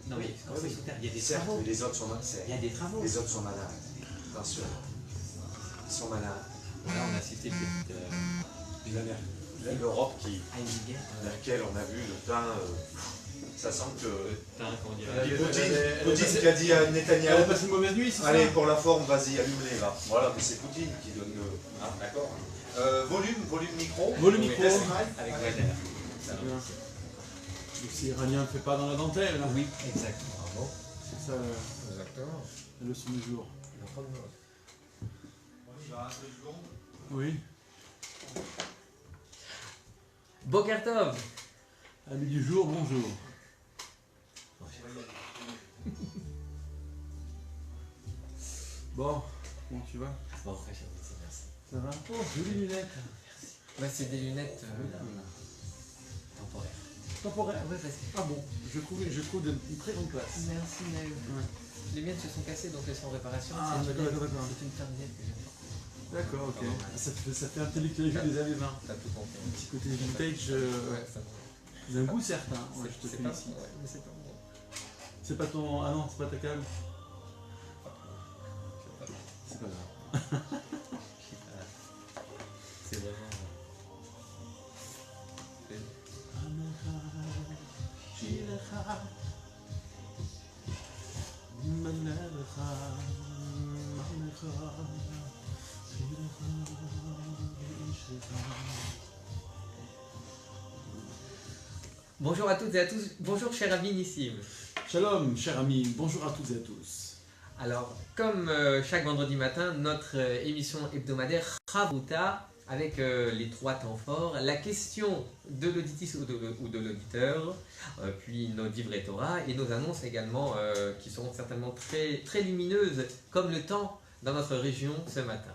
Non, mais quand c'est sous terre, il y a des Certes, travaux. mais les autres sont malins. Il y a des travaux. Les autres sont malins. Attention. Ils sont malins. Là, on a cité L'Europe qui, Heidegger. vers laquelle on a vu le teint, ça semble que. Comment dire. Poutine qui a dit à Elle a Netanyahou, passé une mauvaise nuit, c'est ça? allez, pour la forme, vas-y, allume-les là. Voilà, mais c'est Poutine qui donne le. Ah, d'accord. Volume micro. Volume micro. Test. Avec Weiner. Donc si Iranien ne fait pas dans la dentelle, là. Oui, exactement. Bravo. C'est ça Exactement. la leçon du jour. Il va un peu de seconde. Oui. Boker Tov. Ami du jour, bonjour. Bon, comment tu vas? Bon, très cher, merci. Ça va? Oh, jolies lunettes. Bah, c'est des lunettes Temporaire. Temporaire. Ouais, parce que... Ah bon, je trouve une très grande place. Merci Naël. Ouais. Les miennes se sont cassées donc elles sont en réparation. Ah, C'est d'accord, d'accord. c'est une terminale que j'aime pas. D'accord, ok. Ah, ouais. Ça fait intellectuel des années 20. T'as tout compris. Un petit côté vintage, Ouais, ça d'un goût certain. Ouais, je te c'est pas, félicite. ouais, mais c'est pas bon. C'est pas ton. Ah non, c'est pas ta cale. C'est pas grave. C'est vraiment. Bonjour à toutes et à tous. Bonjour cher ami Nissim. Shalom, cher ami, bonjour à toutes et à tous. Alors, comme chaque vendredi matin, notre émission hebdomadaire Chavuta avec les 3 temps forts, la question de l'auditrice ou de l'auditeur, puis nos livrets Torah et nos annonces également qui seront certainement très, très lumineuses comme le temps dans notre région ce matin.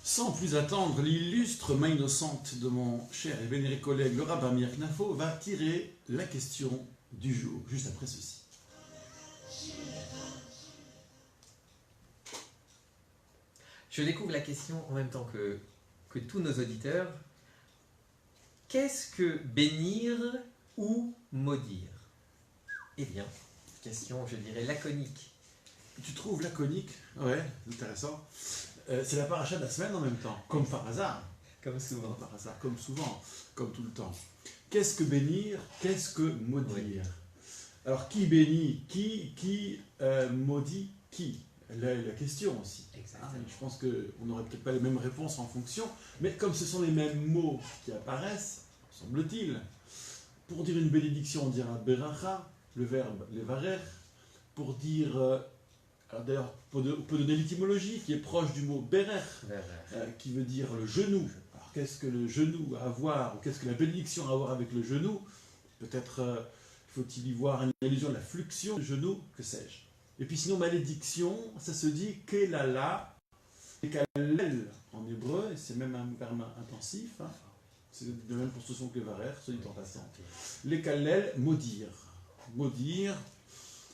Sans plus attendre, l'illustre main innocente de mon cher et vénéré collègue le rabbin Amir Knafo va tirer la question du jour, juste après ceci. Je découvre la question en même temps que tous nos auditeurs. Qu'est-ce que bénir ou maudire? Eh bien, question, je dirais, laconique. Tu trouves laconique? Ouais, intéressant. C'est la paracha de la semaine en même temps, comme par hasard. Comme souvent. Comme par hasard, comme souvent, comme tout le temps. Qu'est-ce que bénir? Qu'est-ce que maudire? Oui. Alors, qui bénit? Qui maudit? Qui? La question aussi. Exactement. Je pense qu'on n'aurait peut-être pas les mêmes réponses en fonction, mais comme ce sont les mêmes mots qui apparaissent, semble-t-il, pour dire une bénédiction, on dira beracha, le verbe levarer, pour dire, alors d'ailleurs, on peut donner l'étymologie qui est proche du mot berer, qui veut dire le genou. Alors qu'est-ce que le genou a à voir, ou qu'est-ce que la bénédiction a à voir avec le genou? Peut-être faut-il y voir une allusion à la flexion du genou, que sais-je. Et puis sinon, malédiction, ça se dit kelala, et kalel en hébreu, et c'est même un verbe intensif, hein. C'est de même pour ce son que varer, soit dit en passant. Les kalel, maudire. Maudire,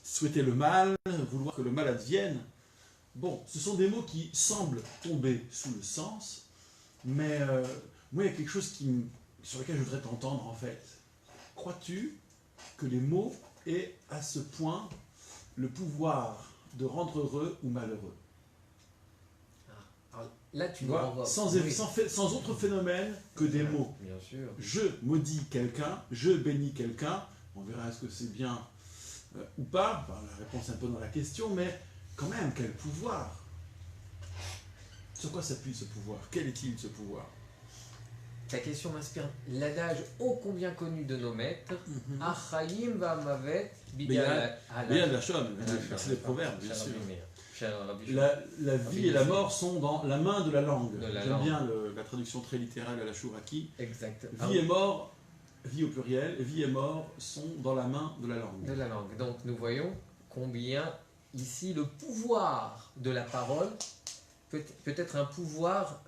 souhaiter le mal, vouloir que le mal advienne. Bon, ce sont des mots qui semblent tomber sous le sens, mais moi, il y a quelque chose sur lequel je voudrais t'entendre en fait. Crois-tu que les mots aient à ce point le pouvoir de rendre heureux ou malheureux? Alors, là, tu Tu vois, renvoies- sans oui, autre phénomène que des mots. bien sûr. Je maudis quelqu'un, je bénis quelqu'un, on verra est-ce que c'est bien ou pas, enfin, la réponse est un peu dans la question, mais quand même, quel pouvoir? Sur quoi s'appuie ce pouvoir? Quel est-il ce pouvoir? Ta question m'inspire l'adage ô combien connu de nos maîtres, Achaim va'amavet Bien la chôme, c'est les proverbes, bien sûr. La vie et la mort sont dans la main de la langue. De la J'aime langue. bien la traduction très littérale à la Chouraki. Exact. Vie et mort, vie au pluriel, vie et mort sont dans la main de la langue. De la langue. Donc nous voyons combien ici le pouvoir de la parole peut être un pouvoir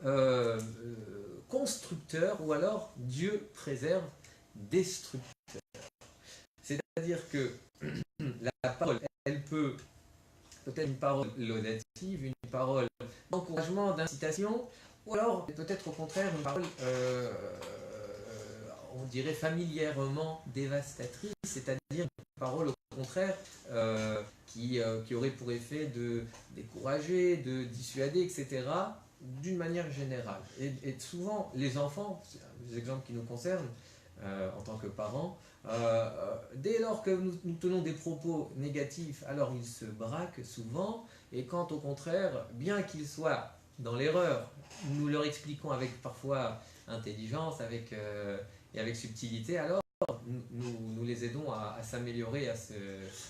constructeur ou alors Dieu préserve destructeur. C'est-à-dire que la parole, elle peut être une parole laudative, une parole d'encouragement, d'incitation Ou alors, peut-être au contraire, une parole, on dirait familièrement dévastatrice, c'est-à-dire une parole au contraire qui aurait pour effet de décourager, de dissuader, etc., d'une manière générale. Et souvent, les enfants, c'est des exemples qui nous concernent en tant que parents, dès lors que nous tenons des propos négatifs, alors ils se braquent souvent, et quand au contraire, bien qu'ils soient dans l'erreur, nous leur expliquons avec parfois intelligence et avec subtilité, alors nous les aidons à s'améliorer, à se...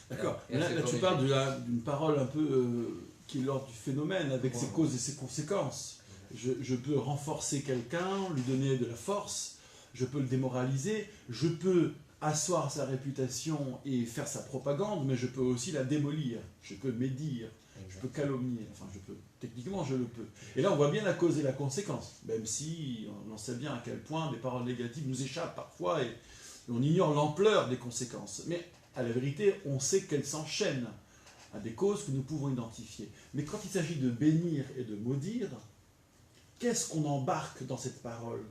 D'accord. et à Là, se là, tu corriger. parles d'une parole un peu qui est l'ordre du phénomène, avec ses Ouais. causes et ses conséquences. Je peux renforcer quelqu'un, lui donner de la force, je peux le démoraliser, je peux asseoir sa réputation et faire sa propagande, mais je peux aussi la démolir, je peux médire, je peux calomnier, enfin techniquement je le peux. Et là on voit bien la cause et la conséquence, même si on sait bien à quel point des paroles négatives nous échappent parfois et on ignore l'ampleur des conséquences. Mais à la vérité, on sait qu'elles s'enchaînent à des causes que nous pouvons identifier. Mais quand il s'agit de bénir et de maudire, qu'est-ce qu'on embarque dans cette parole?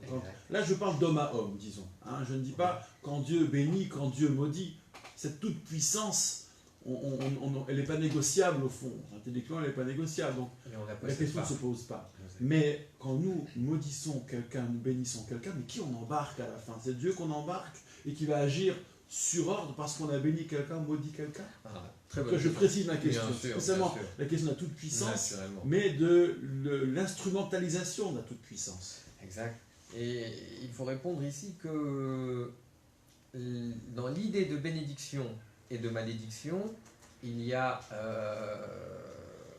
Là, je parle d'homme à homme, disons. Hein, je ne dis pas quand Dieu bénit, quand Dieu maudit. Cette toute-puissance, elle n'est pas négociable au fond. Intellectuellement, elle n'est pas négociable. Donc, Et on la la possède question ne pas. se pose pas. Mais quand nous maudissons quelqu'un, nous bénissons quelqu'un, mais qui on embarque à la fin? C'est Dieu qu'on embarque et qui va agir sur ordre parce qu'on a béni quelqu'un, maudit quelqu'un? Ah, très bonne Que je question. précise ma question. Bien C'est sûr, pas seulement bien sûr. la question de la toute-puissance, Naturellement. mais de l'instrumentalisation de la toute-puissance. Exact. Et il faut répondre ici que dans l'idée de bénédiction et de malédiction, il y a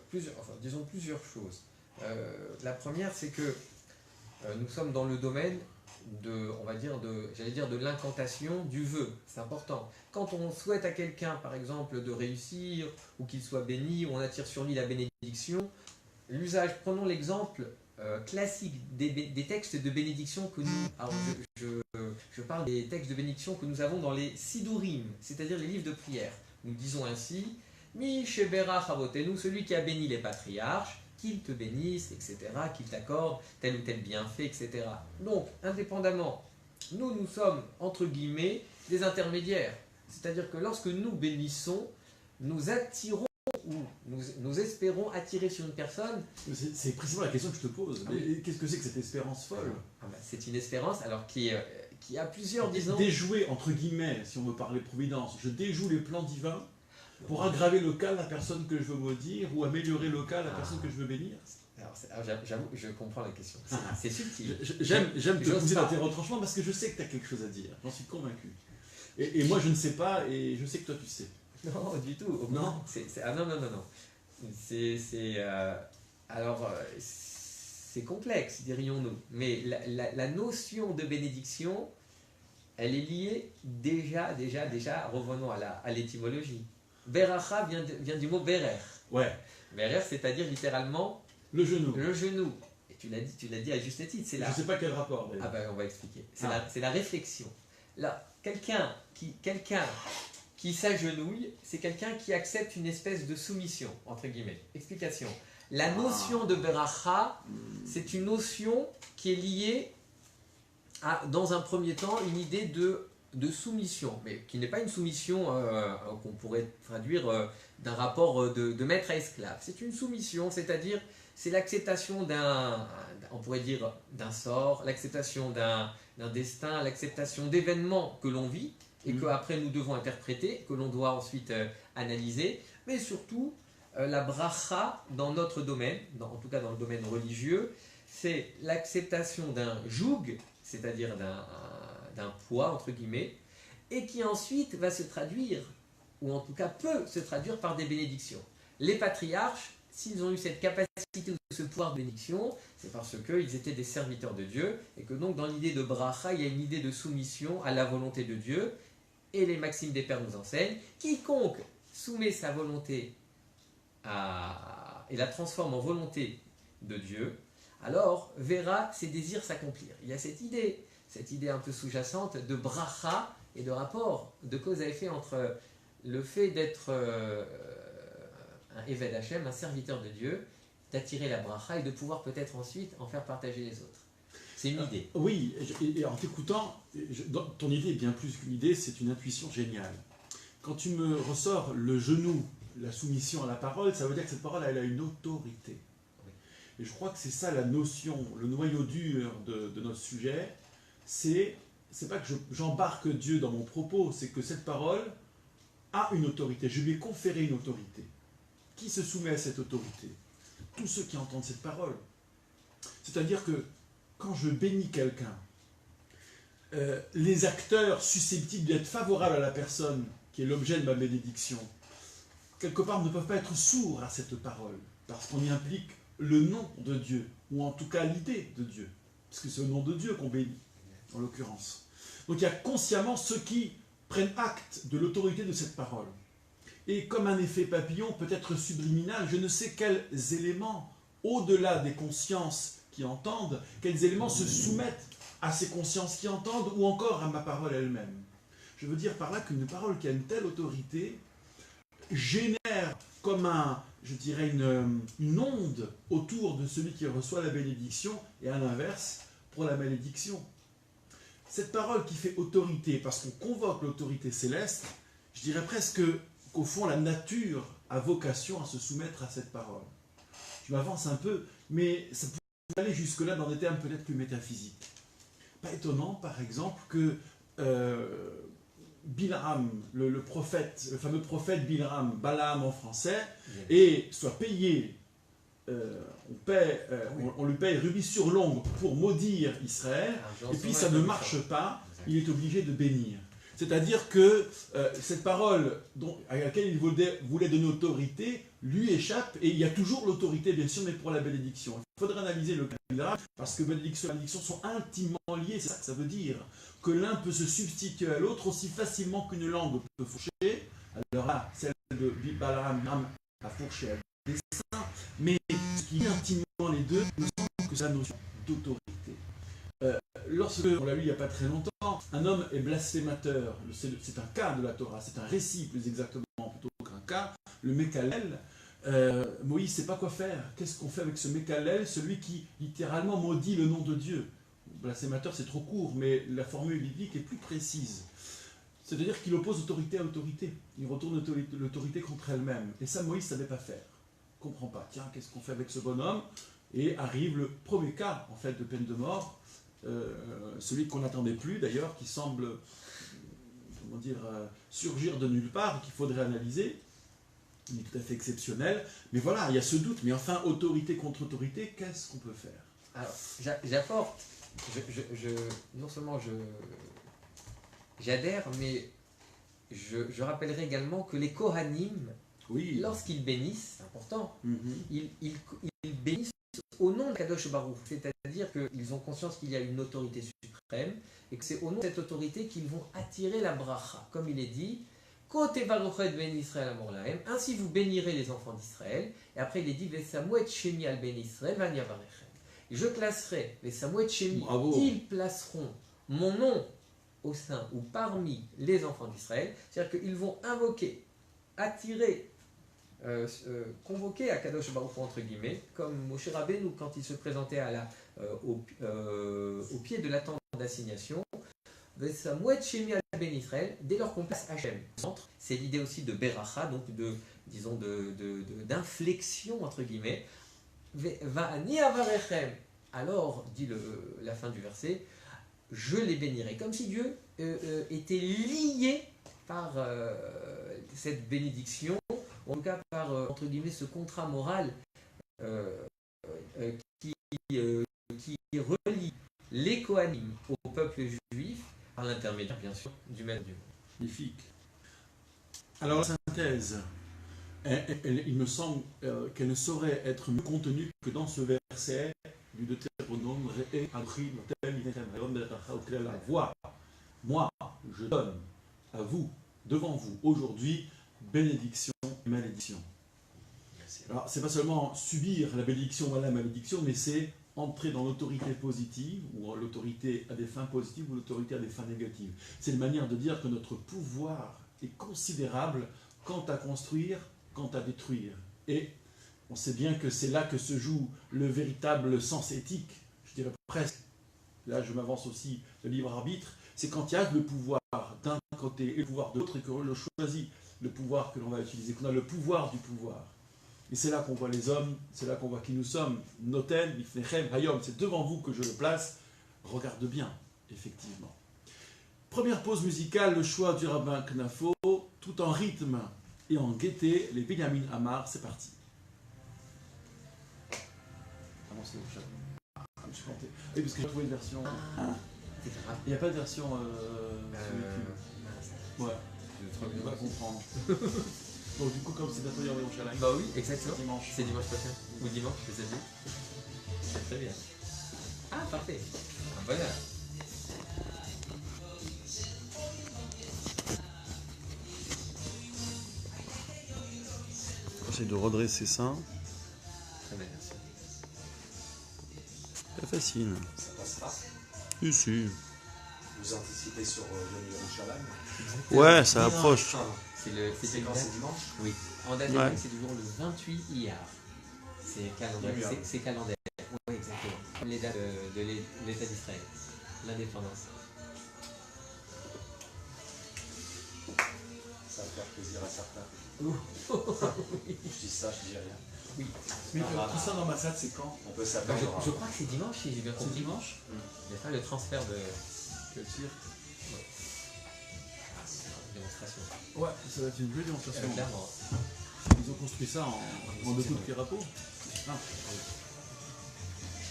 plusieurs choses. La première, c'est que nous sommes dans le domaine de l'incantation, du vœu. C'est important. Quand on souhaite à quelqu'un, par exemple, de réussir, ou qu'il soit béni, ou on attire sur lui la bénédiction, l'usage, prenons l'exemple classique des textes de bénédiction que nous... Alors je parle des textes de bénédiction que nous avons dans les Sidurim, c'est-à-dire les livres de prière. Nous disons ainsi, Mi Shebera Chavotenu, celui qui a béni les patriarches, qu'il te bénisse, etc., qu'il t'accorde tel ou tel bienfait, etc. Donc, indépendamment, nous sommes, entre guillemets, des intermédiaires. C'est-à-dire que lorsque nous bénissons, nous attirons ou nous espérons attirer sur une personne. C'est précisément la question que je te pose. Ah oui. Qu'est-ce que c'est que cette espérance folle? C'est une espérance alors qui a plusieurs, disons... Déjouer, entre guillemets, si on veut parler providence, je déjoue les plans divins pour aggraver le cas de la personne que je veux maudire ou améliorer le cas de la personne que je veux bénir. Alors, j'avoue, je comprends la question. C'est subtil. J'aime te J'ose pousser pas. dans tes retranchements parce que je sais que tu as quelque chose à dire. J'en suis convaincu. Et moi, je ne sais pas et je sais que toi, tu sais. Non, du tout. Non. Non. C'est complexe, dirions-nous. Mais la notion de bénédiction, elle est liée déjà, revenons à l'étymologie. Beracha vient du mot berer. Ouais, Berer, c'est-à-dire littéralement le genou. le genou. Et tu l'as dit à juste titre, c'est Je là. ne sais pas quel rapport d'ailleurs. Ah ben on va expliquer. Ah. C'est la réflexion. Là, quelqu'un qui s'agenouille, c'est quelqu'un qui accepte une espèce de soumission, entre guillemets. Explication. La notion de beracha, c'est une notion qui est liée à, dans un premier temps, une idée de soumission, mais qui n'est pas une soumission qu'on pourrait traduire d'un rapport de maître à esclave. C'est une soumission, c'est-à-dire c'est l'acceptation on pourrait dire d'un sort, l'acceptation d'un destin, l'acceptation d'événements que l'on vit et que après nous devons interpréter, que l'on doit ensuite analyser, mais surtout la bracha dans notre domaine, en tout cas dans le domaine religieux, c'est l'acceptation d'un joug, c'est-à-dire d'un poids, entre guillemets, et qui ensuite va se traduire, ou en tout cas peut se traduire par des bénédictions. Les patriarches, s'ils ont eu cette capacité ou ce pouvoir de bénédiction, c'est parce qu'ils étaient des serviteurs de Dieu, et que donc dans l'idée de bracha, il y a une idée de soumission à la volonté de Dieu, et les maximes des pères nous enseignent, quiconque soumet sa volonté et la transforme en volonté de Dieu, alors verra ses désirs s'accomplir. Il y a cette idée un peu sous-jacente de bracha et de rapport de cause à effet entre le fait d'être un Eved Hashem, un serviteur de Dieu, d'attirer la bracha et de pouvoir peut-être ensuite en faire partager les autres. C'est une idée. Oui, et en t'écoutant, ton idée est bien plus qu'une idée, c'est une intuition géniale. Quand tu me ressors le genou, la soumission à la parole, ça veut dire que cette parole, elle a une autorité. Oui. Et je crois que c'est ça la notion, le noyau dur de notre sujet. C'est pas que j'embarque Dieu dans mon propos, c'est que cette parole a une autorité. Je lui ai conféré une autorité. Qui se soumet à cette autorité? Tous ceux qui entendent cette parole. C'est-à-dire que quand je bénis quelqu'un, les acteurs susceptibles d'être favorables à la personne qui est l'objet de ma bénédiction, quelque part ne peuvent pas être sourds à cette parole, parce qu'on y implique le nom de Dieu, ou en tout cas l'idée de Dieu, parce que c'est au nom de Dieu qu'on bénit, en l'occurrence. Donc il y a consciemment ceux qui prennent acte de l'autorité de cette parole. Et comme un effet papillon peut être subliminal, je ne sais quels éléments, au-delà des consciences qui entendent, quels éléments se soumettent à ces consciences qui entendent, ou encore à ma parole elle-même. Je veux dire par là qu'une parole qui a une telle autorité génère comme je dirais une onde autour de celui qui reçoit la bénédiction, et à l'inverse, pour la malédiction. Cette parole qui fait autorité, parce qu'on convoque l'autorité céleste, je dirais presque qu'au fond, la nature a vocation à se soumettre à cette parole. Je m'avance un peu, mais ça peut aller jusque-là dans des termes peut-être plus métaphysiques. Pas étonnant, par exemple, que Bilham, le prophète, le fameux prophète Bilham, Balaam en français, et soit payé, on lui paye rubis sur l'ongle pour maudire Israël, et puis ça ne marche pas, il est obligé de bénir. C'est-à-dire que cette parole à laquelle il voulait donner autorité lui échappe, et il y a toujours l'autorité, bien sûr, mais pour la bénédiction. Il faudrait analyser le cas là, parce que bénédiction et malédiction sont intimement liées, c'est ça que ça veut dire, que l'un peut se substituer à l'autre aussi facilement qu'une langue peut fourcher. Alors là, celle de Balaam a fourché à dessein, mais ce qui est intimement les deux, me semble que c'est la notion d'autorité. Lorsque, on l'a lu il n'y a pas très longtemps, un homme est blasphémateur, c'est un cas de la Torah, c'est un récit plus exactement plutôt qu'un cas, le Mekalel, Moïse ne sait pas quoi faire. Qu'est-ce qu'on fait avec ce Mekalel, celui qui littéralement maudit le nom de Dieu? Blasphémateur c'est trop court, mais la formule biblique est plus précise. C'est-à-dire qu'il oppose autorité à autorité, il retourne l'autorité contre elle-même, et ça Moïse ne savait pas faire. Il ne comprend pas, tiens, qu'est-ce qu'on fait avec ce bonhomme? Et arrive le premier cas en fait de peine de mort, celui qu'on n'attendait plus d'ailleurs, qui semble surgir de nulle part, et qu'il faudrait analyser. Il est tout à fait exceptionnel, mais voilà, il y a ce doute, mais enfin, autorité contre autorité, qu'est-ce qu'on peut faire? Alors, j'apporte, non seulement j'adhère, mais je rappellerai également que les Kohanim, Oui. lorsqu'ils bénissent, c'est important, Mm-hmm. ils bénissent au nom de Kadosh Baruch, c'est-à-dire qu'ils ont conscience qu'il y a une autorité suprême et que c'est au nom de cette autorité qu'ils vont attirer la bracha, comme il est dit, Kote Baruchet ben Israël amor lahem, ainsi vous bénirez les enfants d'Israël, et après il est dit Vesamouet Shemi al ben Israël vaniavarechem. Je classerai les Samouet Shemi, ils placeront mon nom au sein ou parmi les enfants d'Israël, c'est-à-dire qu'ils vont invoquer, attirer, convoqué à Kadosh Baruch Hu, entre guillemets, comme Moshe Rabbeinu quand il se présentait au pied de la tente d'assignation, ben Israël, dès lors qu'on place Hachem au centre, c'est l'idée aussi de Beracha, donc d'inflexion, entre guillemets, Va'ani avarechem, alors, dit la fin du verset, je les bénirai, comme si Dieu était lié par cette bénédiction, en tout cas par, entre guillemets, ce contrat moral qui relie les Kohanim au peuple juif, par l'intermédiaire, bien sûr, du Maître Dieu. Magnifique. Alors, la synthèse, il me semble qu'elle ne saurait être mieux contenue que dans ce verset du Deutéronome, Voix, moi, je donne à vous, devant vous, aujourd'hui, bénédiction et malédiction. Alors, c'est pas seulement subir la bénédiction ou la malédiction, mais c'est entrer dans l'autorité positive, ou l'autorité à des fins positives, ou l'autorité à des fins négatives. C'est une manière de dire que notre pouvoir est considérable quant à construire, quant à détruire. Et On sait bien que c'est là que se joue le véritable sens éthique, je dirais presque. Là, je m'avance aussi, le libre arbitre, c'est quand il y a le pouvoir d'un côté et le pouvoir de l'autre et qu'on choisit le pouvoir que l'on va utiliser, qu'on a le pouvoir du pouvoir. Et c'est là qu'on voit les hommes, c'est là qu'on voit qui nous sommes. Noten, Bifnechem, Hayom, c'est devant vous que je le place. Regarde bien, effectivement. Première pause musicale, le choix du rabbin Knafo, tout en rythme et en gaieté, les Benjamin Amar, c'est parti. Avancez au chat. Je me suis planté. Oui, parce que j'ai trouvé une version. Il n'y a pas de version sur YouTube. Ouais, on va comprendre. Donc, du coup, comme c'est bientôt Yom Shalayim. Bah oui, exactement. Dimanche. C'est dimanche prochain. Ou dimanche, je sais plus. C'est très bien. Ah, parfait. Un bonheur. J'essaie de redresser ça. Très bien, merci. C'est facile. Ça passera. Si. Vous anticipez sur Yom Yerushalayim. Ouais, ça approche. C'est quand c'est dimanche? Oui. En date Ouais. c'est toujours le 28 IR. C'est calendaire. C'est calendaire. Oui, exactement. Comme les dates de l'État d'Israël. L'indépendance. Ça va faire plaisir à certains. Oui. Je dis ça, je dis rien. Oui. Mais tout ça dans ma salle, c'est quand? On peut Bah, s'attendre. je crois que c'est dimanche, si j'ai bien C'est compris. dimanche? Il y a pas le transfert de Quel cirque? démonstration. Ouais, ça va être une jolie démonstration. Clairement. Ils ont construit ça en deux coups de pirapeau. Ah.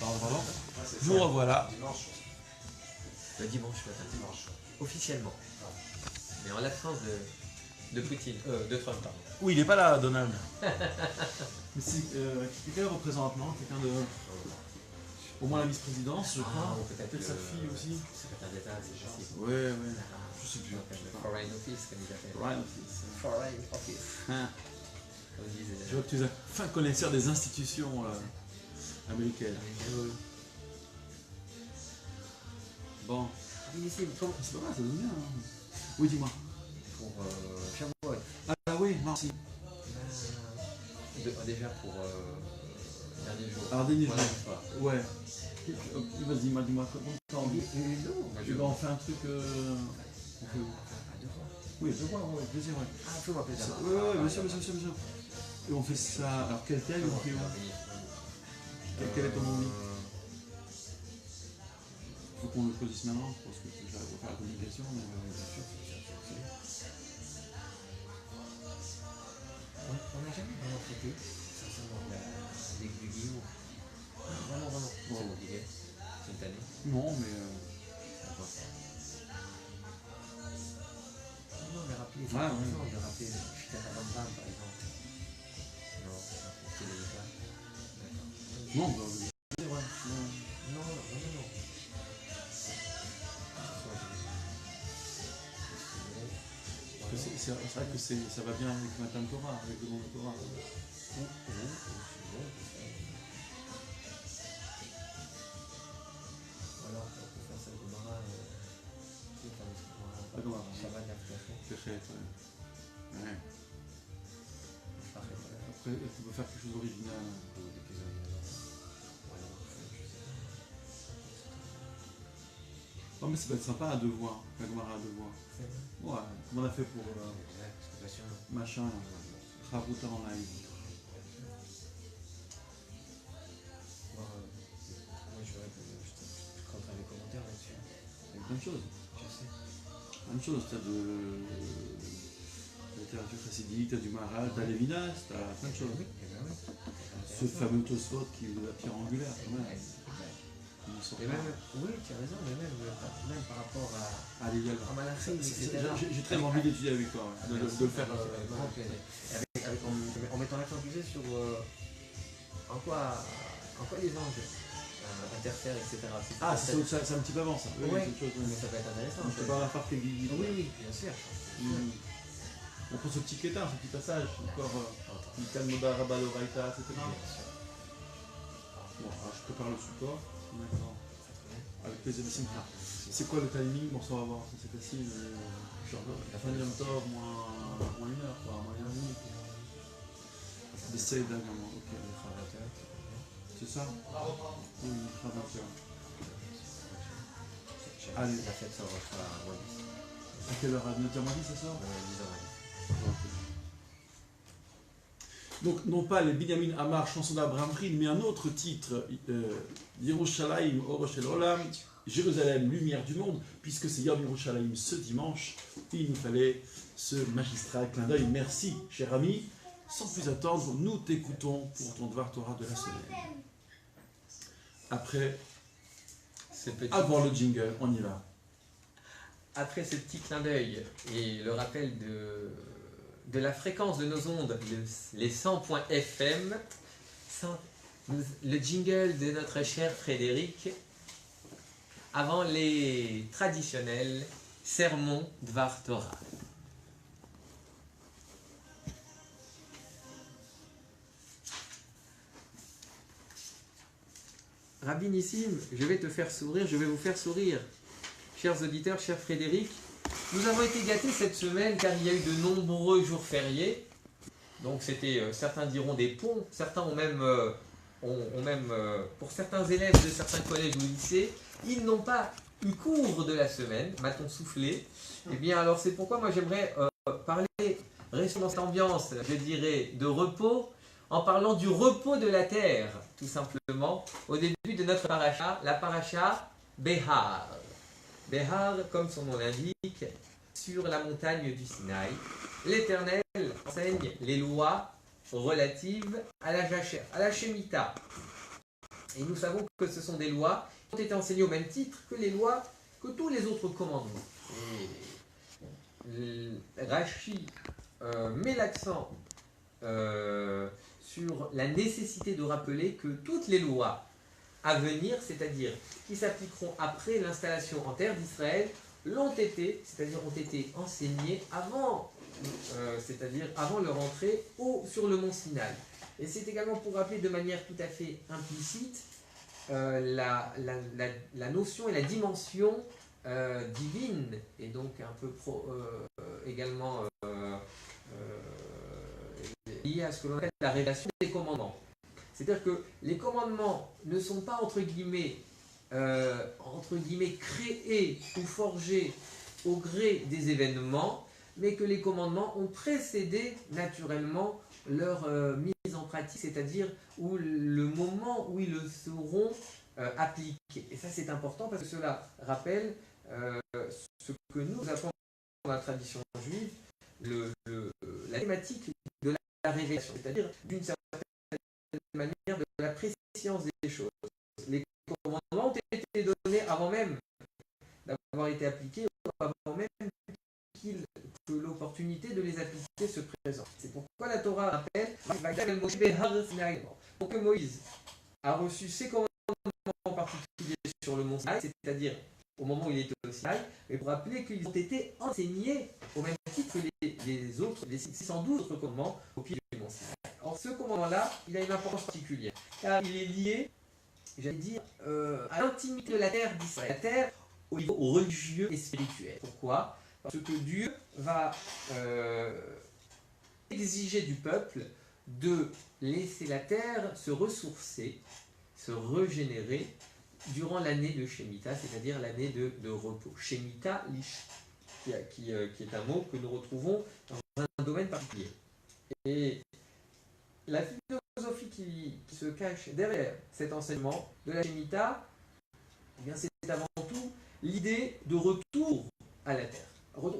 Alors voilà. Ouais, c'est Nous ça. revoilà. Dimanche. Le dimanche matin. Dimanche. Officiellement. Mais en l'absence de Poutine. De Trump, pardon. Oui, il n'est pas là, Donald. Mais c'est quelqu'un représente, non? Quelqu'un de. Au moins la vice-présidence, je crois. ou peut-être Peut-être sa fille aussi. Secrétaire d'État, c'est possible. Ouais. Je sais plus. Donc, le Foreign Office, comme ils appellent. Ryan Office. Foreign Office. Hein. Comme ils disent. Je vois que tu es un fin connaisseur des institutions américaines. Bon. Oui, mais c'est pour C'est pas mal, ça donne bien. Hein. Oui, dis-moi. Shavuot. Ah oui, merci. Déjà pour dernier jour. Alors, dernier Voilà, jour. une fois. Ouais. Vas-y, dis-moi, comment t'as envie? Non, moi, Tu vas en faire un truc. On fait où? Deux fois. Oui, je vois, ouais, plaisir, ouais. Ah, fais-moi plaisir. Ouais, bien sûr. Et on fait ça. Alors, quel thème on fait où? Quel est ton envie? Faut qu'on le choisisse maintenant, parce que j'arrive à faire la communication, mais bien sûr. On n'a jamais vraiment traité, sincèrement, les Yu-Gi-Oh! Vraiment. C'est compliqué. Cette année. Non, mais. Non, mais rappelez, Ouais. non, de rappeler Shitara Bam, par exemple. Non, c'est les états. D'accord. Non, bah, ouais. Non. C'est vrai que ça va bien avec Matan Torah, avec le nom de Torah. Voilà, on peut faire ça au Mara. Pas Gemara. Shabbat d'Afterfé. Péchet, ouais. Parfait. Après, tu peux faire quelque chose d'original. Non, mais ça va être sympa à deux voix, la Gemara à deux voix. Ouais, comme on a fait pour machin, Ravuta en live. Moi, je creuserai les commentaires là-dessus. Il y a plein de choses. Je sais. Plein de choses. T'as de la littérature chassidique, t'as du Maharal, t'as Lévinas, t'as plein de choses. Oui. Ce fameux Tosfot qui est de la pierre angulaire, quand même. Et même, oui, tu as raison, mais même par rapport à Allez, viens là. Malachi, etc. J'ai très envie d'étudier avec toi, ouais, de le faire. Grand plaisir. En mettant l'accent plus sur en quoi les anges interfèrent, etc. Ah, c'est un petit peu avant ça. Oui, Ouais, c'est autre chose. mais ça peut être intéressant. Je te parle à part que Guigui. Oui, bien sûr. On prend ce petit quétin, ce petit passage, encore Mikan Moda Rabba Loraita, etc. Bon, alors je prépare le support. Maintenant, avec plaisir de Simcha. C'est quoi le timing? Bon, ça on va voir, ça c'est facile. La fin de Yom Tov, moins une heure, quoi, moins une heure et demie. De Seyda également, ok. C'est ça? Oui, Chavatia. Allez. La fête sort à moins 10. À quelle heure? À 9h10 ça sort? 10h. Donc, non pas les Binyamin Amar, chanson d'Abraham Rin, mais un autre titre, Yerushalayim, Orosh El Olam, Jérusalem, lumière du monde, puisque c'est Yom Yerushalayim ce dimanche, il nous fallait ce magistral clin d'œil. Merci, cher ami. Sans plus attendre, nous t'écoutons pour ton Dvar Torah de la semaine. Après, avant le jingle, on y va. Après ce petit clin d'œil et le rappel de la fréquence de nos ondes, les 100.fm, le jingle de notre cher Frédéric, avant les traditionnels sermons Dvar Torah. Rabbi Nissim, je vais te faire sourire, je vais vous faire sourire. Chers auditeurs, cher Frédéric, nous avons été gâtés cette semaine car il y a eu de nombreux jours fériés. Donc c'était, certains diront des ponts, certains ont même, pour certains élèves de certains collèges ou lycées, ils n'ont pas eu cours de la semaine, m'a-t-on soufflé. Eh bien alors c'est pourquoi moi j'aimerais rester dans cette ambiance, je dirais, de repos, en parlant du repos de la terre, tout simplement, au début de notre paracha, la paracha Behar. Behar, comme son nom l'indique, sur la montagne du Sinaï, l'Éternel enseigne les lois relatives à la jachère, à la Shemitah. Et nous savons que ce sont des lois qui ont été enseignées au même titre que les lois, que tous les autres commandements. Et Rashi met l'accent sur la nécessité de rappeler que toutes les lois à venir, c'est-à-dire qui s'appliqueront après l'installation en terre d'Israël, l'ont été, c'est-à-dire ont été enseignées avant, c'est-à-dire avant leur entrée sur le mont Sinaï. Et c'est également pour rappeler de manière tout à fait implicite la notion et la dimension divine, et donc un peu également liée à ce que l'on appelle la révélation des commandements. C'est-à-dire que les commandements ne sont pas entre guillemets créés ou forgés au gré des événements, mais que les commandements ont précédé naturellement leur mise en pratique, c'est-à-dire le moment où ils le seront appliqués. Et ça c'est important parce que cela rappelle ce que nous appelons dans la tradition juive la thématique de la révélation, c'est-à-dire d'une certaine manière de la préscience des choses. Les commandements ont été donnés avant même d'avoir été appliqués, avant même que l'opportunité de les appliquer se présente. C'est pourquoi la Torah rappelle que Moïse a reçu ses commandements particuliers sur le mont Sinaï, c'est-à-dire au moment où il était au Sinaï, mais pour rappeler qu'ils ont été enseignés au même titre que les autres, les 612 autres commandements au pied du mont Sinaï. Or ce commandement-là, il a une importance particulière, car il est lié, j'allais dire, à l'intimité de la terre d'Israël, la terre au niveau religieux et spirituel. Pourquoi ? Parce que Dieu va exiger du peuple de laisser la terre se ressourcer, se régénérer durant l'année de Shemitah, c'est-à-dire l'année de repos. Shemitah, qui est un mot que nous retrouvons dans un domaine particulier. Et la philosophie qui se cache derrière cet enseignement de la Shemitah, eh bien, c'est avant tout l'idée de retour à la terre.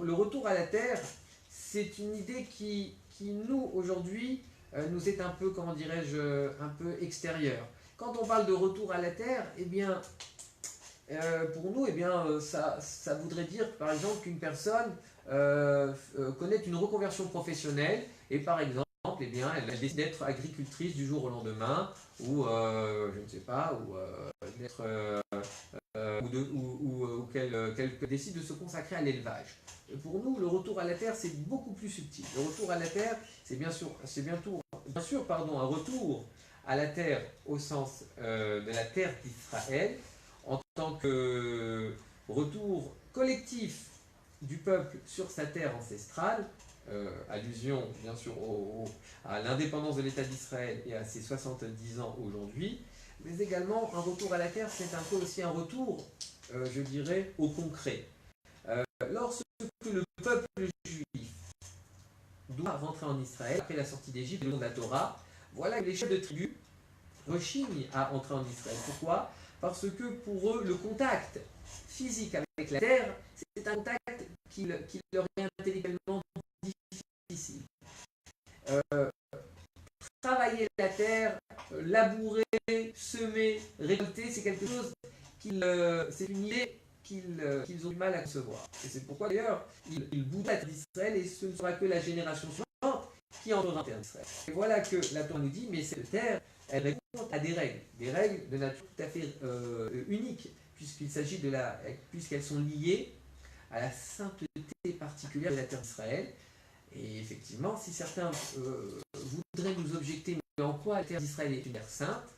Le retour à la terre, c'est une idée qui nous, aujourd'hui, nous est un peu, comment dirais-je, un peu extérieure. Quand on parle de retour à la terre, eh bien, pour nous, eh bien, ça voudrait dire, par exemple, qu'une personne connaît une reconversion professionnelle et, par exemple, eh bien, elle décide d'être agricultrice du jour au lendemain, ou je ne sais pas, ou qu'elle décide de se consacrer à l'élevage. Pour nous, le retour à la terre, c'est beaucoup plus subtil. Le retour à la terre, c'est bien sûr, un retour à la terre au sens de la terre d'Israël, en tant que retour collectif du peuple sur sa terre ancestrale, allusion bien sûr à l'indépendance de l'État d'Israël et à ses 70 ans aujourd'hui, mais également un retour à la terre, c'est un peu aussi un retour, je dirais, au concret. Lorsque le peuple juif doit rentrer en Israël après la sortie d'Égypte, le nom de la Torah, voilà que les chefs de tribu rechignent à entrer en Israël. Pourquoi? Parce que pour eux, le contact physique avec la terre, c'est un contact qui leur est intellectuellement difficile. Travailler la terre, labourer, semer, récolter, c'est quelque chose c'est une idée qu'ils ont du mal à concevoir. Et c'est pourquoi d'ailleurs, ils boudent la terre d'Israël et ce ne sera que la génération suivante qui entrera en terre d'Israël. Et voilà que la Torah nous dit, mais cette terre, elle répond à des règles de nature tout à fait uniques, puisqu'elles sont liées à la sainteté particulière de la terre d'Israël. Et effectivement, si certains voudraient nous objecter, mais en quoi la terre d'Israël est une terre sainte,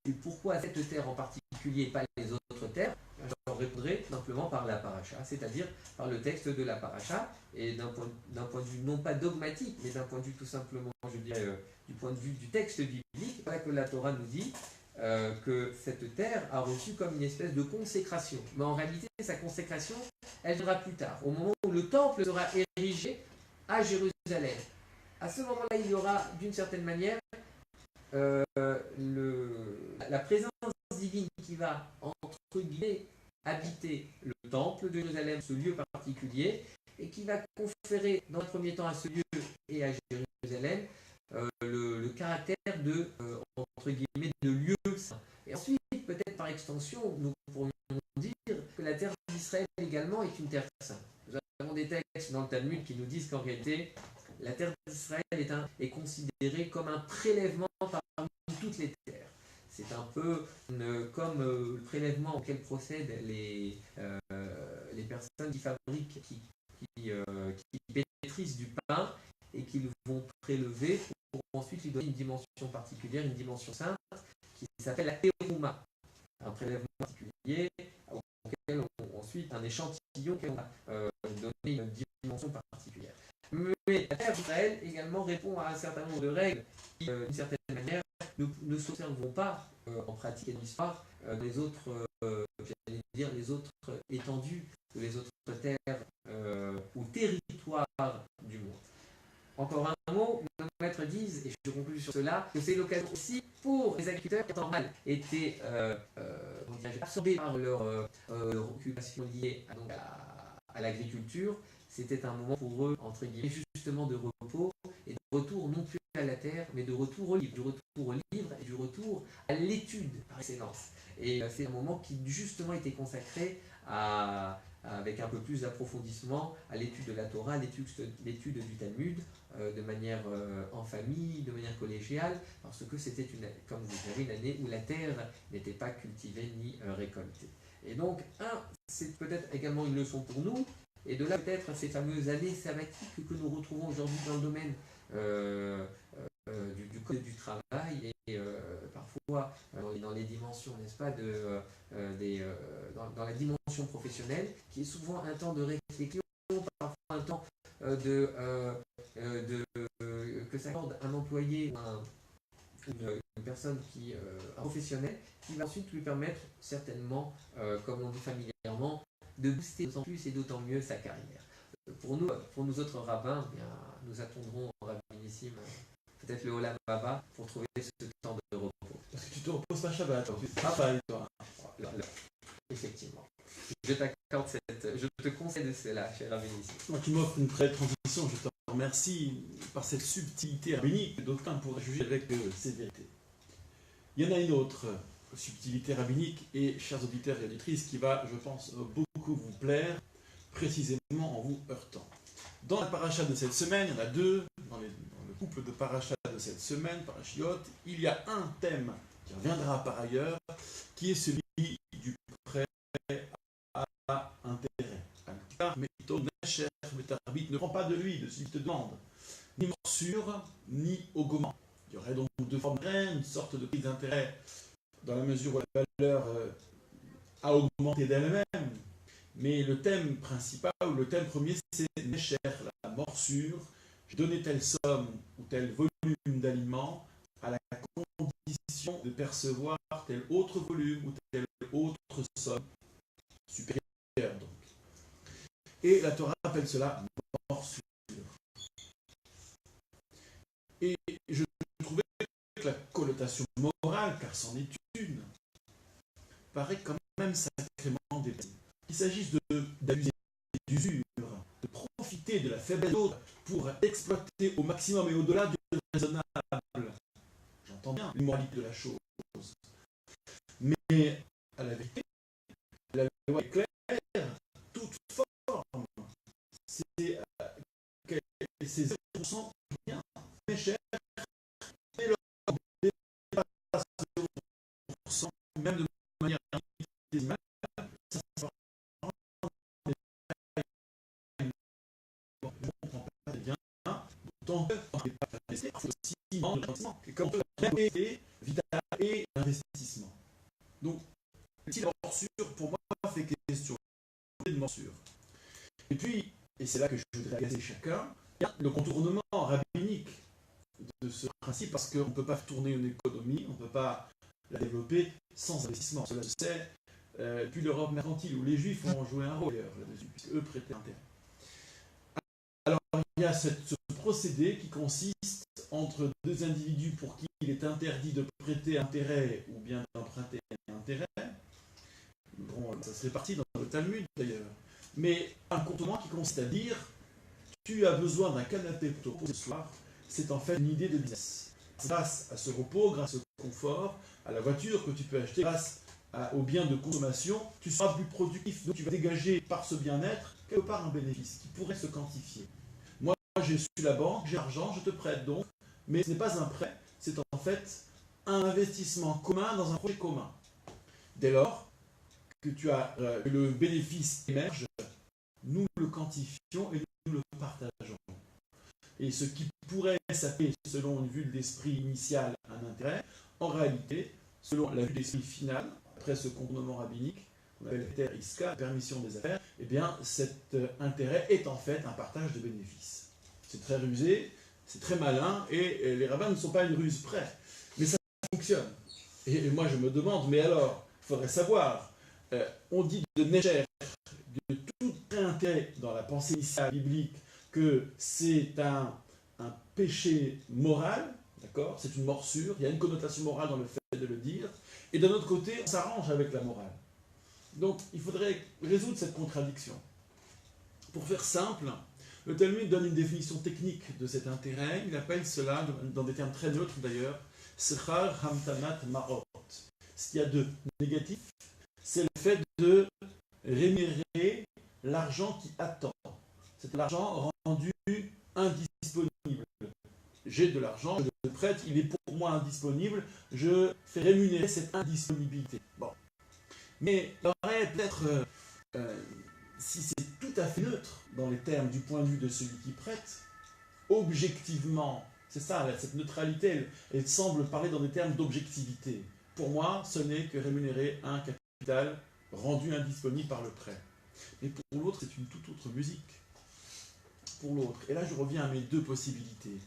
et pourquoi cette terre en particulier et pas les autres terres, je leur répondrai simplement par la paracha, c'est-à-dire par le texte de la paracha, et d'un point de vue non pas dogmatique, mais d'un point de vue tout simplement, je dirais, du point de vue du texte biblique, voilà que la Torah nous dit que cette terre a reçu comme une espèce de consécration. Mais en réalité, sa consécration, elle viendra plus tard, au moment où le temple sera érigé à Jérusalem. À ce moment-là, il y aura d'une certaine manière la présence divine qui va, entre guillemets, habiter le temple de Jérusalem, ce lieu particulier, et qui va conférer dans un premier temps à ce lieu et à Jérusalem le caractère de, entre guillemets, de lieu saint. Et ensuite, peut-être par extension, nous pourrions dire que la terre d'Israël également est une terre sainte. Nous avons des textes dans le Talmud qui nous disent qu'en réalité, la terre d'Israël est considérée comme un prélèvement parmi toutes les terres. C'est un peu comme le prélèvement auquel procèdent les personnes qui fabriquent, qui pétrissent du pain et qui le vont prélever pour ensuite lui donner une dimension particulière, une dimension sainte, qui s'appelle la terouma. Un prélèvement particulier auquel ensuite un échantillon qui va donner une dimension particulière. Mais la terre d'Israël également répond à un certain nombre de règles qui, d'une certaine manière, ne s'observeront pas en pratique et en histoire les autres, j'allais dire, les autres étendues, les autres terres ou territoires du monde. Encore un mot, nos maîtres disent, et je conclue sur cela, que c'est l'occasion aussi pour les agriculteurs qui en normal étaient absorbés par leur occupation liée à l'agriculture. C'était un moment pour eux, entre guillemets, justement de repos et de retour non plus à la terre, mais de retour au livre, du retour au livre et du retour à l'étude par excellence. Et c'est un moment qui justement était consacré avec un peu plus d'approfondissement à l'étude de la Torah, à l'étude du Talmud, de manière en famille, de manière collégiale, parce que c'était, comme vous savez, une année où la terre n'était pas cultivée ni récoltée. Et donc, c'est peut-être également une leçon pour nous, et de là peut-être ces fameuses années sabbatiques que nous retrouvons aujourd'hui dans le domaine du code du travail et parfois dans les dimensions, n'est-ce pas, dans la dimension professionnelle, qui est souvent un temps de réflexion, parfois un temps que s'accorde un employé ou une personne un professionnel, qui va ensuite lui permettre certainement, comme on dit familièrement, de booster d'autant plus et d'autant mieux sa carrière. Pour nous autres rabbins, bien, nous attendrons en rabbinissime peut-être le Olam Haba pour trouver ce temps de repos. Parce que tu te reposes pas Shabbat, tu travailles toi. Effectivement. Je te conseille de cela, cher rabbinissime. Moi, tu m'offres une très transition, je te remercie par cette subtilité rabbinique que d'aucuns pourraient juger avec sévérité. Il y en a une autre subtilité rabbinique, et chers auditeurs et auditrices, qui va, je pense, beaucoup vous plaire, précisément en vous heurtant. Dans la paracha de cette semaine, il y en a deux, dans le couple de paracha de cette semaine, parachiot, il y a un thème qui reviendra par ailleurs, qui est celui du prêt à intérêt. Ne prend pas de lui, de celui qui te demande, ni morsure, ni augment. Il y aurait donc deux formes de une sorte de prix d'intérêt dans la mesure où la valeur a augmenté d'elle-même. Mais le thème principal, ou le thème premier, c'est Nesher, la morsure, j'ai donné telle somme ou tel volume d'aliments à la condition de percevoir tel autre volume ou telle autre somme supérieure. Donc. Et la Torah appelle cela morsure. Et je trouvais que la connotation morale, car c'en est une, paraît quand même sacrément déplacée. Il s'agisse d'abuser d'usure, de profiter de la faiblesse de l'autre pour exploiter au maximum et au-delà du raisonnable. J'entends bien l'immoralité de la chose. Mais à la vérité, la loi est claire, toute forme, c'est 0% rien, mais cher, mais le dépasse 0%, même de manière décimale, ça se rend on comprend pas bien, autant que il faut aussi vendre l'investissement, et comme la réalité vitale et l'investissement. Donc, la morsure, pour moi, fait question de morsure. Et puis, et c'est là que je voudrais agacer chacun, il y a le contournement rabbinique de ce principe, parce qu'on ne peut pas tourner une économie, on ne peut pas la développer sans investissement. Cela se sait. Puis l'Europe mercantile, où les Juifs ont joué un rôle là-dessus, puisque eux prêtaient intérêt. Alors, il y a ce procédé qui consiste entre deux individus pour qui il est interdit de prêter intérêt ou bien d'emprunter intérêt. Bon, ça se répartit dans le Talmud d'ailleurs. Mais un contournement qui consiste à dire tu as besoin d'un canapé pour te reposer ce soir, c'est en fait une idée de business. Grâce à ce repos, grâce au confort, à la voiture que tu peux acheter, grâce aux biens de consommation, tu seras plus productif. Donc tu vas dégager par ce bien-être quelque part un bénéfice qui pourrait se quantifier. Moi, j'ai su la banque, j'ai l'argent, je te prête donc, mais ce n'est pas un prêt, c'est en fait un investissement commun dans un projet commun. Dès lors que que le bénéfice émerge, nous le quantifions et nous le partageons. Et ce qui pourrait s'appeler, selon une vue d'esprit initiale, un intérêt, en réalité, selon la vue d'esprit finale, après ce contournement rabbinique, qu'on appelle Heter Iska, permission des affaires, eh bien cet intérêt est en fait un partage de bénéfices. C'est très rusé, c'est très malin, et les rabbins ne sont pas une ruse près. Mais ça fonctionne. Et moi je me demande, mais alors, il faudrait savoir, on dit de Necher, de tout intérêt dans la pensée initiale biblique, que c'est un péché moral, d'accord, c'est une morsure, il y a une connotation morale dans le fait de le dire, et d'un autre côté, on s'arrange avec la morale. Donc, il faudrait résoudre cette contradiction. Pour faire simple, le Talmud donne une définition technique de cet intérêt, il appelle cela, dans des termes très neutres d'ailleurs, Sechar Hamtanat Marot. Ce qu'il y a de négatif, c'est le fait de rémunérer l'argent qui attend. C'est l'argent rendu indisponible. J'ai de l'argent, je le prête, il est pour moi indisponible, je fais rémunérer cette indisponibilité. Bon. Mais il y aurait peut-être, si c'est tout à fait neutre dans les termes du point de vue de celui qui prête, objectivement, c'est ça, cette neutralité, elle semble parler dans des termes d'objectivité. Pour moi, ce n'est que rémunérer un capital rendu indisponible par le prêt. Mais pour l'autre, c'est une toute autre musique. Pour l'autre. Et là, je reviens à mes deux possibilités.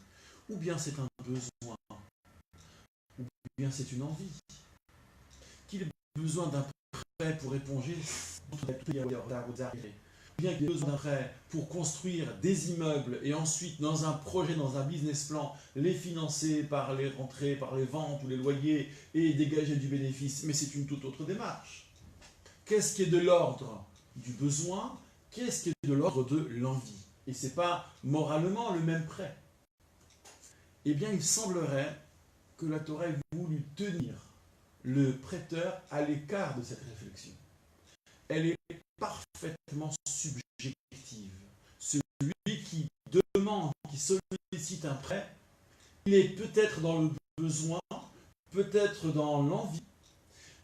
Ou bien c'est un besoin, ou bien c'est une envie. Qu'il ait besoin d'un prêt pour éponger, ou bien qu'il ait besoin d'un prêt pour construire des immeubles et ensuite, dans un projet, dans un business plan, les financer par les rentrées, par les ventes ou les loyers et dégager du bénéfice. Mais c'est une toute autre démarche. Qu'est-ce qui est de l'ordre du besoin? Qu'est-ce qui est de l'ordre de l'envie? Et ce n'est pas moralement le même prêt. Eh bien, il semblerait que la Torah ait voulu tenir le prêteur à l'écart de cette réflexion. Elle est parfaitement subjective. Celui qui demande, qui sollicite un prêt, il est peut-être dans le besoin, peut-être dans l'envie,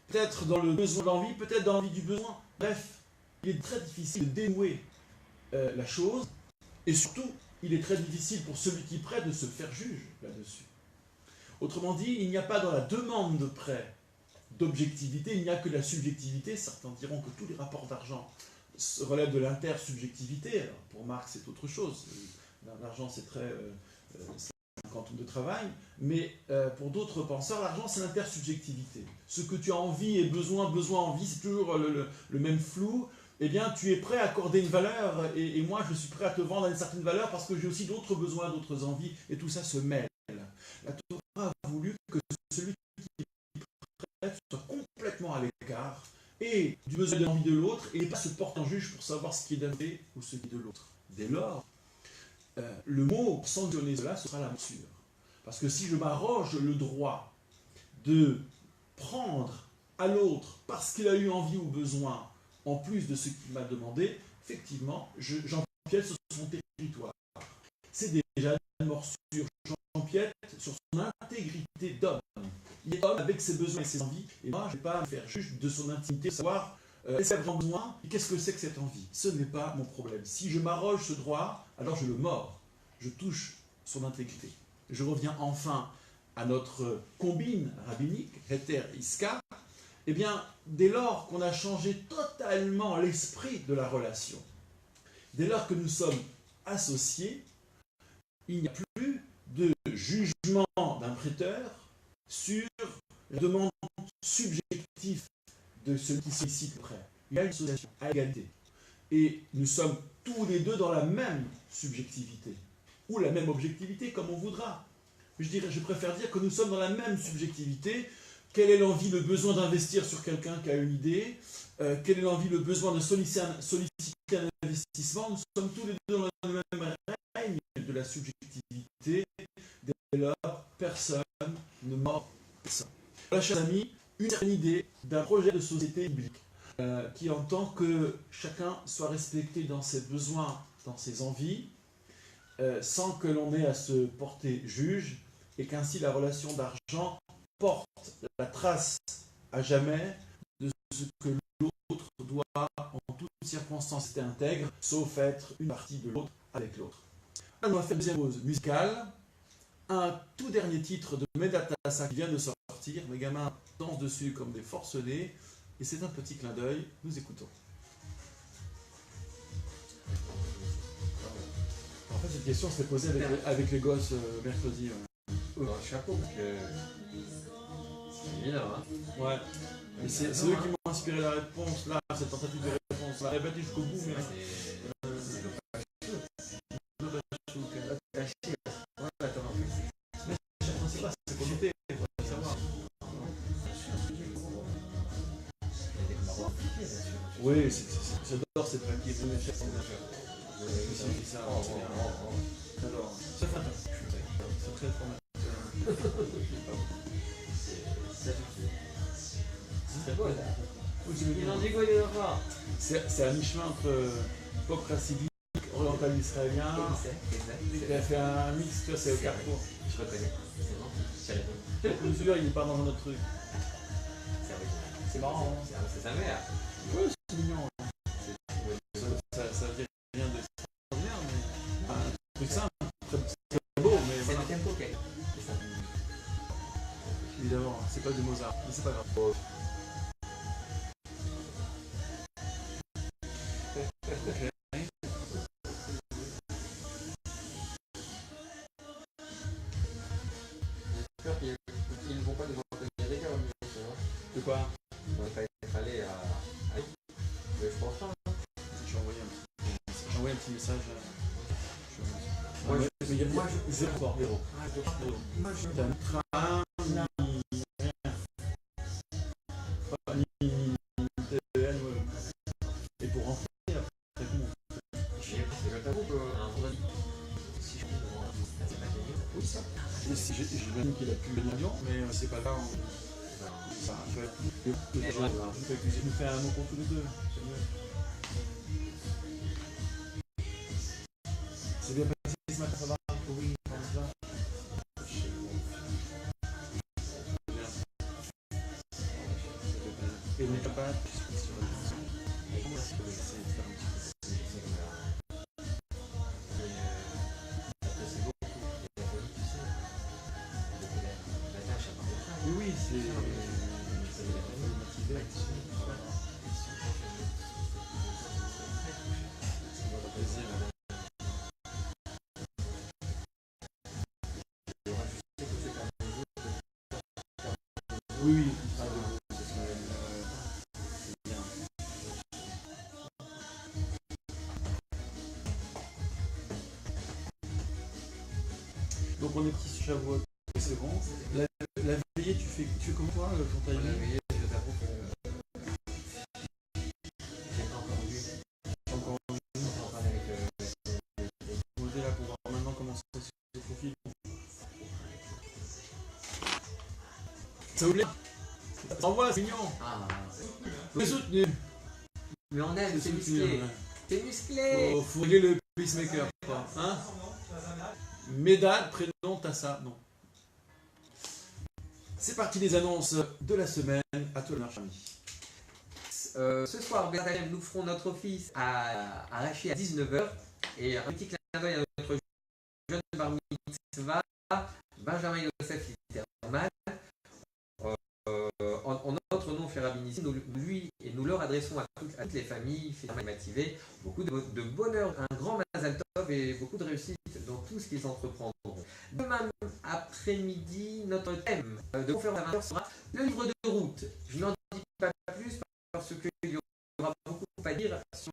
peut-être dans le besoin de l'envie, peut-être dans l'envie du besoin. Bref, il est très difficile de dénouer la chose, et surtout, il est très difficile pour celui qui prête de se faire juge là-dessus. Autrement dit, il n'y a pas dans la demande de prêt d'objectivité, il n'y a que la subjectivité. Certains diront que tous les rapports d'argent relèvent de l'intersubjectivité. Alors, pour Marx, c'est autre chose. L'argent, c'est très... c'est un quantum de travail, mais pour d'autres penseurs, l'argent, c'est l'intersubjectivité. Ce que tu as envie et besoin, envie, c'est toujours le même flou. Eh bien, tu es prêt à accorder une valeur, et moi, je suis prêt à te vendre à une certaine valeur parce que j'ai aussi d'autres besoins, d'autres envies, et tout ça se mêle. La Torah a voulu que celui qui prête soit complètement à l'écart, et du besoin de l'envie de l'autre, et pas se porte en juge pour savoir ce qui est d'un côté ou ce qui est de l'autre. Dès lors, le mot pour sanctionner cela sera la morsure. Parce que si je m'arroge le droit de prendre à l'autre parce qu'il a eu envie ou besoin, en plus de ce qu'il m'a demandé, effectivement, j'empiète sur son territoire. C'est déjà une morsure. J'empiète sur son intégrité d'homme. Il est homme avec ses besoins et ses envies, et moi, je ne vais pas me faire juge de son intimité, savoir est-ce qu'il a vraiment besoin et qu'est-ce que c'est que cette envie. Ce n'est pas mon problème. Si je m'arroge ce droit, alors je le mords. Je touche son intégrité. Je reviens enfin à notre combine rabbinique, Heter Iska. Eh bien, dès lors qu'on a changé totalement l'esprit de la relation, dès lors que nous sommes associés, il n'y a plus de jugement d'un prêteur sur la demande subjective de celui qui sollicite le prêt. Il y a une association à égalité. Et nous sommes tous les deux dans la même subjectivité, ou la même objectivité, comme on voudra. Je préfère dire que nous sommes dans la même subjectivité. Quelle est l'envie, le besoin d'investir sur quelqu'un qui a une idée? Quelle est l'envie, le besoin de solliciter un investissement? Nous sommes tous les deux dans le même règne de la subjectivité. Dès lors, personne ne mord personne. Voilà, chers amis, une certaine idée d'un projet de société biblique qui entend que chacun soit respecté dans ses besoins, dans ses envies, sans que l'on ait à se porter juge, et qu'ainsi la relation d'argent porte la trace à jamais de ce que l'autre doit en toutes circonstances être intègre, sauf être une partie de l'autre avec l'autre. On va faire une deuxième pause musicale, un tout dernier titre de Medatassa qui vient de sortir. Mes gamins dansent dessus comme des forcenés, et c'est un petit clin d'œil. Nous écoutons. En fait, cette question s'est posée avec les gosses mercredi. Dans le chapeau, parce que c'est évident, hein. Ouais. Et c'est eux qui m'ont inspiré la réponse, là, cette tentative de réponse. On l'a répété jusqu'au bout, mais... C'est qu'on était, il faut savoir. Oui, j'adore cette papier. C'est ça. Alors, c'est très formateur. C'est beau, là. Ils ont dit quoi, les enfants? C'est à mi-chemin entre pop racidique, oriental israélien. Il a fait un mix, tu vois, c'est au carrefour. Je reconnais. C'est bon. Cette mesure, il n'est pas dans un autre truc. C'est original. C'est marrant. C'est sa mère. Ouais, c'est mignon. Ça veut dire rien d'extraordinaire, mais un truc simple, très beau, mais C'est voilà. le tempo, ok. C'est ça. Évidemment, c'est pas du Mozart, mais c'est pas grave. J'espère qu'ils ne vont pas nous entraîner des gars, tu vois. De quoi? On va pas être allé à... Mais je pense pas. J'ai envoyé un petit message. Moi, Zéro sport, zéro. Moi, je... T'as un train, ni TN, et pour rentrer après comment? Je t'avoue qu'un vendredi, si je me demande, c'est pas gagné. Oui, ça. J'ai bien qu'il a pu venir l'avion, mais c'est pas grave. Ça, je nous fais un mot pour tous les deux. C'est bien passé ce matin, ça va? Oui, ça va. Et on est capable de faire un petit peu. Oui, oui, c'est motivé. Oui, oui, pas de vous, c'est bien. Donc on est petit sur Shavuot, c'est bon. La veillée, tu fais comment toi, quand t'as La veillé? veillée, je t'avoue que j'ai pas encore vu. Encore On va en parler avec on était là pour voir maintenant comment ça se profile. Ça vous plaît? Ça t'envoie, c'est mignon. Ah, C'est soutenu. mais on aime, c'est soutenu, musclé. ouais. C'est musclé. Faut régler le pacemaker, quoi. Hein? Médad, prénom, Tassa, non. C'est parti des annonces de la semaine. À toi, le cher ami. Ce soir, nous ferons notre office à Rachid à 19h. Et un petit clin d'œil à notre jeune bar mitzvah, Benjamin Yosef Litterman. En notre nom, cher Rabbi Nissim, nous lui et nous leur adressons à toutes les familles motivées beaucoup de bonheur, un grand mazal tov et beaucoup de réussite dans tout ce qu'ils entreprendront. Demain après-midi, notre thème de conférence sera le livre de route. Je n'en dis pas plus parce qu'il y aura beaucoup à dire sur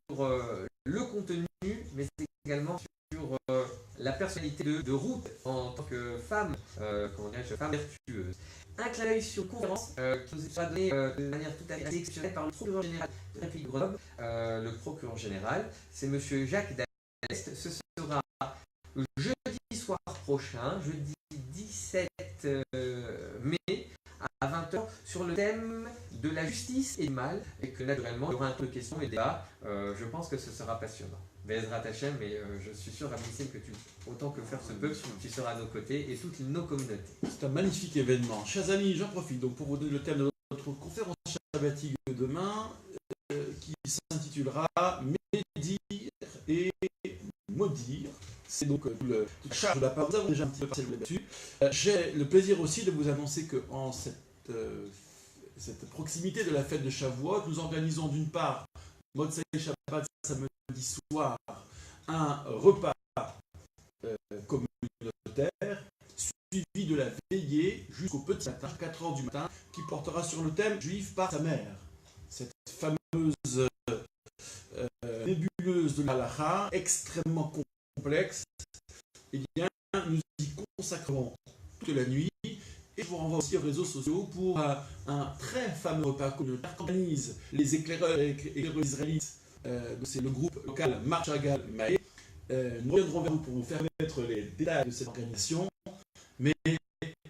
le contenu, mais également sur la personnalité de route en tant que femme, femme vertueuse. Un clin d'œil sur une conférence qui nous sera donnée de manière tout à fait exceptionnelle par le procureur général de la République de Grenoble. Le procureur général, c'est M. Jacques Dallest. Ce sera jeudi soir prochain, jeudi 17 mai, à 20h, sur le thème de la justice et du mal. Et que naturellement, il y aura un peu de questions et débats. Je pense que ce sera passionnant. Bezrat Hashem, mais je suis sûr, Rabbi Nissim, que autant que faire se peut, tu seras à nos côtés et toutes nos communautés. C'est un magnifique événement. Chers amis, j'en profite donc pour vous donner le thème de notre conférence shabbatique de demain, qui s'intitulera Médire et maudire. C'est donc toute la charge de la parole. Nous avons déjà un petit peu passé là-dessus. J'ai le plaisir aussi de vous annoncer qu'en cette proximité de la fête de Shavuot, nous organisons d'une part, Motzei Shabbat samedi soir, un repas communautaire suivi de la veillée jusqu'au petit matin, 4h du matin, qui portera sur le thème juif par sa mère. Cette fameuse nébuleuse de l'Halacha, extrêmement complexe, eh bien, nous y consacrons toute la nuit. Et je vous renvoie aussi aux réseaux sociaux pour un très fameux repas communautaire qu'organisent les éclaireurs et éclaireuses israélites. C'est le groupe local Marchagal Maé. Nous reviendrons vers vous pour vous faire connaître les détails de cette organisation, mais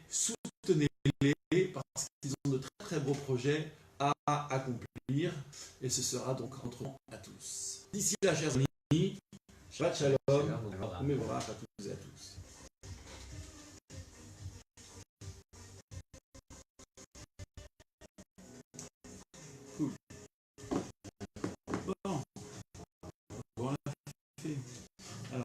soutenez-les parce qu'ils ont de très très beaux projets à accomplir et ce sera donc entre nous à tous. D'ici là, chers amis, Shabbat Shalom, Mevorach à tous.